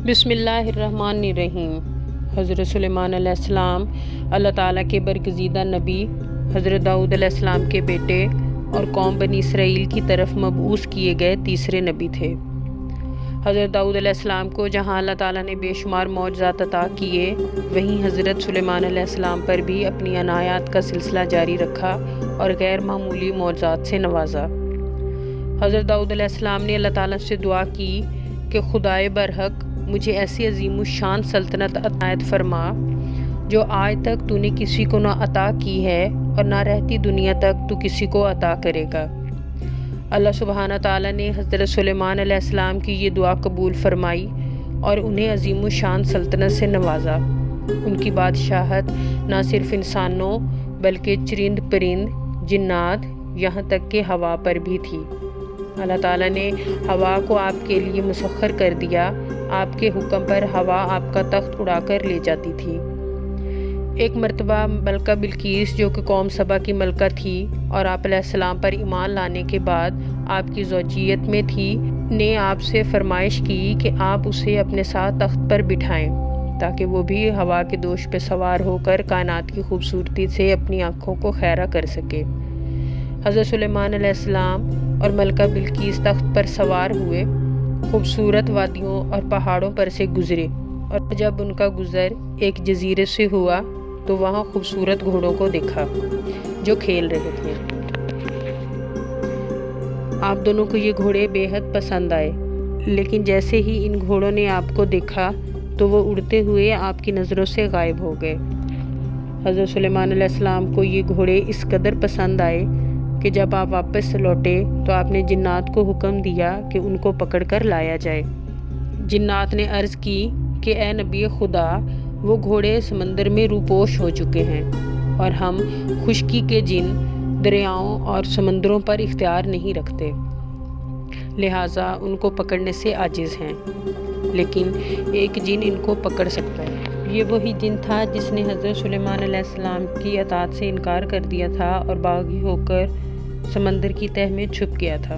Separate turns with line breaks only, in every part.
بسم اللہ الرحمن الرحیم۔ حضرت سلیمان علیہ السلام اللہ تعالیٰ کے برگزیدہ نبی، حضرت داؤد علیہ السلام کے بیٹے اور قوم بنی اسرائیل کی طرف مبعوث کیے گئے تیسرے نبی تھے۔ حضرت داؤد علیہ السلام کو جہاں اللہ تعالیٰ نے بے شمار معجزات عطا کیے، وہیں حضرت سلیمان علیہ السلام پر بھی اپنی عنایات کا سلسلہ جاری رکھا اور غیر معمولی معجزات سے نوازا۔ حضرت داؤد علیہ السلام نے اللہ تعالیٰ سے دعا کی کہ خدائے برحق مجھے ایسی عظیم الشان سلطنت عنایت فرما جو آج تک تو نے کسی کو نہ عطا کی ہے اور نہ رہتی دنیا تک تو کسی کو عطا کرے گا۔ اللہ سبحانہ تعالیٰ نے حضرت سلیمان علیہ السلام کی یہ دعا قبول فرمائی اور انہیں عظیم الشان سلطنت سے نوازا۔ ان کی بادشاہت نہ صرف انسانوں بلکہ چرند پرند، جنات، یہاں تک کہ ہوا پر بھی تھی۔ اللہ تعالیٰ نے ہوا کو آپ کے لیے مسخر کر دیا۔ آپ کے حکم پر ہوا آپ کا تخت اڑا کر لے جاتی تھی۔ ایک مرتبہ ملکہ بلقیس جو کہ قوم سبا کی ملکہ تھی اور آپ علیہ السلام پر ایمان لانے کے بعد آپ کی زوجیت میں تھی، نے آپ سے فرمائش کی کہ آپ اسے اپنے ساتھ تخت پر بٹھائیں تاکہ وہ بھی ہوا کے دوش پہ سوار ہو کر کائنات کی خوبصورتی سے اپنی آنکھوں کو خیرہ کر سکے۔ حضرت سلیمان علیہ السلام اور ملکہ بلقیس تخت پر سوار ہوئے، خوبصورت وادیوں اور پہاڑوں پر سے گزرے، اور جب ان کا گزر ایک جزیرے سے ہوا تو وہاں خوبصورت گھوڑوں کو دیکھا جو کھیل رہے تھے۔ آپ دونوں کو یہ گھوڑے بے حد پسند آئے، لیکن جیسے ہی ان گھوڑوں نے آپ کو دیکھا تو وہ اڑتے ہوئے آپ کی نظروں سے غائب ہو گئے۔ حضرت سلیمان علیہ السلام کو یہ گھوڑے اس قدر پسند آئے کہ جب آپ واپس لوٹے تو آپ نے جنات کو حکم دیا کہ ان کو پکڑ کر لایا جائے۔ جنات نے عرض کی کہ اے نبی خدا، وہ گھوڑے سمندر میں روپوش ہو چکے ہیں اور ہم خشکی کے جن دریاؤں اور سمندروں پر اختیار نہیں رکھتے، لہٰذا ان کو پکڑنے سے عاجز ہیں، لیکن ایک جن ان کو پکڑ سکتا ہے۔ یہ وہی جن تھا جس نے حضرت سلیمان علیہ السلام کی اطاعت سے انکار کر دیا تھا اور باغی ہو کر سمندر کی تہہ میں چھپ گیا تھا۔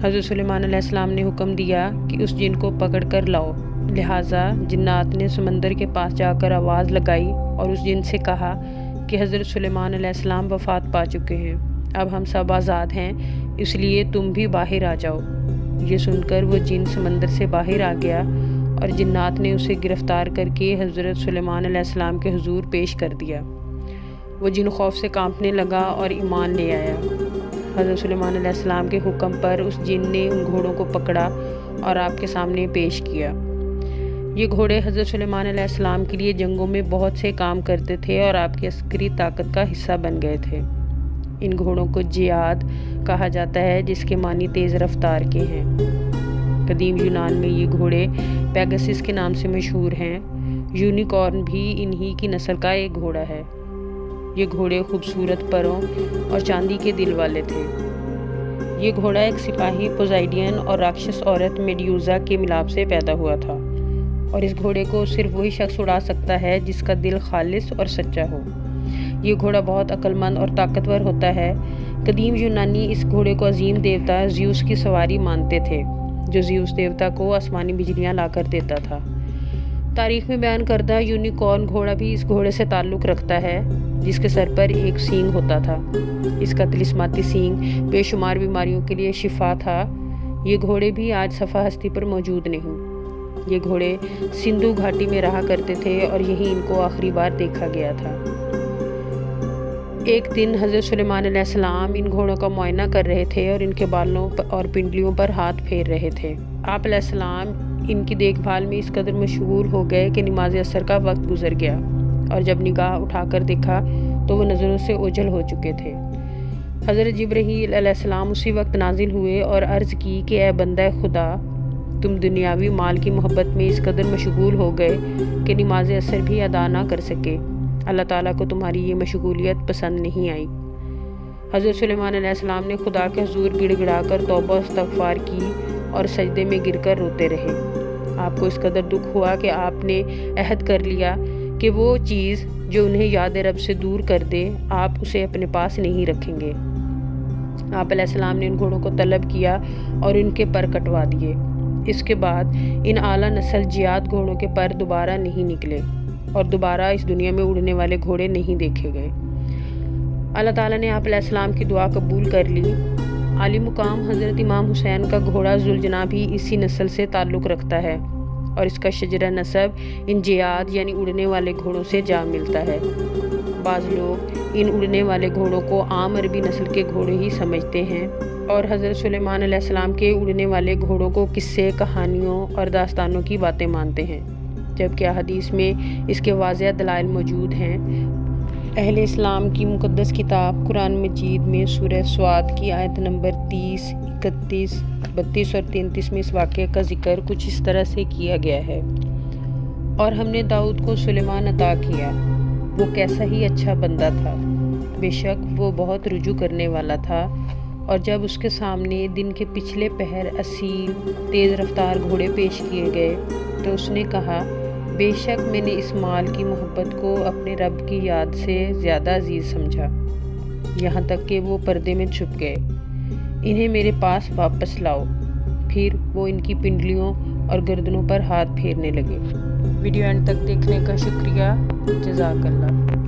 حضرت سلیمان علیہ السلام نے حکم دیا کہ اس جن کو پکڑ کر لاؤ، لہٰذا جنات نے سمندر کے پاس جا کر آواز لگائی اور اس جن سے کہا کہ حضرت سلیمان علیہ السلام وفات پا چکے ہیں، اب ہم سب آزاد ہیں، اس لیے تم بھی باہر آ جاؤ۔ یہ سن کر وہ جن سمندر سے باہر آ گیا اور جنات نے اسے گرفتار کر کے حضرت سلیمان علیہ السلام کے حضور پیش کر دیا۔ وہ جن خوف سے کانپنے لگا اور ایمان لے آیا۔ حضرت سلیمان علیہ السلام کے حکم پر اس جن نے ان گھوڑوں کو پکڑا اور آپ کے سامنے پیش کیا۔ یہ گھوڑے حضرت سلیمان علیہ السلام کے لیے جنگوں میں بہت سے کام کرتے تھے اور آپ کی عسکری طاقت کا حصہ بن گئے تھے۔ ان گھوڑوں کو جیاد کہا جاتا ہے، جس کے معنی تیز رفتار کے ہیں۔ قدیم یونان میں یہ گھوڑے پیگاسس کے نام سے مشہور ہیں۔ یونیکارن بھی انہی کی نسل کا ایک گھوڑا ہے۔ یہ گھوڑے خوبصورت پروں اور چاندی کے دل والے تھے۔ یہ گھوڑا ایک سپاہی پوزائیڈین اور راکشس عورت میڈیوزا کے ملاپ سے پیدا ہوا تھا، اور اس گھوڑے کو صرف وہی شخص اڑا سکتا ہے جس کا دل خالص اور سچا ہو۔ یہ گھوڑا بہت عقل مند اور طاقتور ہوتا ہے۔ قدیم یونانی اس گھوڑے کو عظیم دیوتا زیوس کی سواری مانتے تھے، جو زیوس دیوتا کو آسمانی بجلیاں لا کر دیتا تھا۔ تاریخ میں بیان کردہ یونیکارن گھوڑا بھی اس گھوڑے سے تعلق رکھتا ہے جس کے سر پر ایک سینگ ہوتا تھا۔ اس کا طلسماتی سینگ بے شمار بیماریوں کے لیے شفا تھا۔ یہ گھوڑے بھی آج صفحہ ہستی پر موجود نہیں۔ یہ گھوڑے سندھو گھاٹی میں رہا کرتے تھے اور یہیں ان کو آخری بار دیکھا گیا تھا۔ ایک دن حضرت سلیمان علیہ السلام ان گھوڑوں کا معائنہ کر رہے تھے اور ان کے بالوں اور پنڈلیوں پر ہاتھ پھیر رہے تھے۔ آپ علیہ السلام ان کی دیکھ بھال میں اس قدر مشغول ہو گئے کہ نماز عصر کا وقت گزر گیا، اور جب نگاہ اٹھا کر دیکھا تو وہ نظروں سے اوجھل ہو چکے تھے۔ حضرت جبرائیل علیہ السلام اسی وقت نازل ہوئے اور عرض کی کہ اے بندہ خدا، تم دنیاوی مال کی محبت میں اس قدر مشغول ہو گئے کہ نماز عصر بھی ادا نہ کر سکے۔ اللہ تعالیٰ کو تمہاری یہ مشغولیت پسند نہیں آئی۔ حضرت سلیمان علیہ السلام نے خدا کے حضور گڑ گڑا کر توبہ و استغفار کی اور سجدے میں گر کر روتے رہے۔ آپ کو اس قدر دکھ ہوا کہ آپ نے عہد کر لیا کہ وہ چیز جو انہیں یاد رب سے دور کر دے، آپ اسے اپنے پاس نہیں رکھیں گے۔ آپ علیہ السلام نے ان گھوڑوں کو طلب کیا اور ان کے پر کٹوا دیے۔ اس کے بعد ان اعلیٰ نسل جیاد گھوڑوں کے پر دوبارہ نہیں نکلے اور دوبارہ اس دنیا میں اڑنے والے گھوڑے نہیں دیکھے گئے۔ اللہ تعالیٰ نے آپ علیہ السلام کی دعا قبول کر لی۔ عالی مقام حضرت امام حسین کا گھوڑا ذوالجناح بھی اسی نسل سے تعلق رکھتا ہے اور اس کا شجرہ نسب ان جیاد یعنی اڑنے والے گھوڑوں سے جا ملتا ہے۔ بعض لوگ ان اڑنے والے گھوڑوں کو عام عربی نسل کے گھوڑے ہی سمجھتے ہیں اور حضرت سلیمان علیہ السلام کے اڑنے والے گھوڑوں کو قصے، کہانیوں اور داستانوں کی باتیں مانتے ہیں، جبکہ احادیث میں اس کے واضح دلائل موجود ہیں۔ اہل اسلام کی مقدس کتاب قرآن مجید میں سورہ صاد کی آیت نمبر 30، 31، 32 اور 33 میں اس واقعے کا ذکر کچھ اس طرح سے کیا گیا ہے: اور ہم نے داؤد کو سلیمان عطا کیا، وہ کیسا ہی اچھا بندہ تھا، بے شک وہ بہت رجوع کرنے والا تھا۔ اور جب اس کے سامنے دن کے پچھلے پہر اصیل تیز رفتار گھوڑے پیش کیے گئے تو اس نے کہا، بے شک میں نے اس مال کی محبت کو اپنے رب کی یاد سے زیادہ عزیز سمجھا، یہاں تک کہ وہ پردے میں چھپ گئے۔ انہیں میرے پاس واپس لاؤ۔ پھر وہ ان کی پنڈلیوں اور گردنوں پر ہاتھ پھیرنے لگے۔ ویڈیو اینڈ تک دیکھنے کا شکریہ۔ جزاک اللہ۔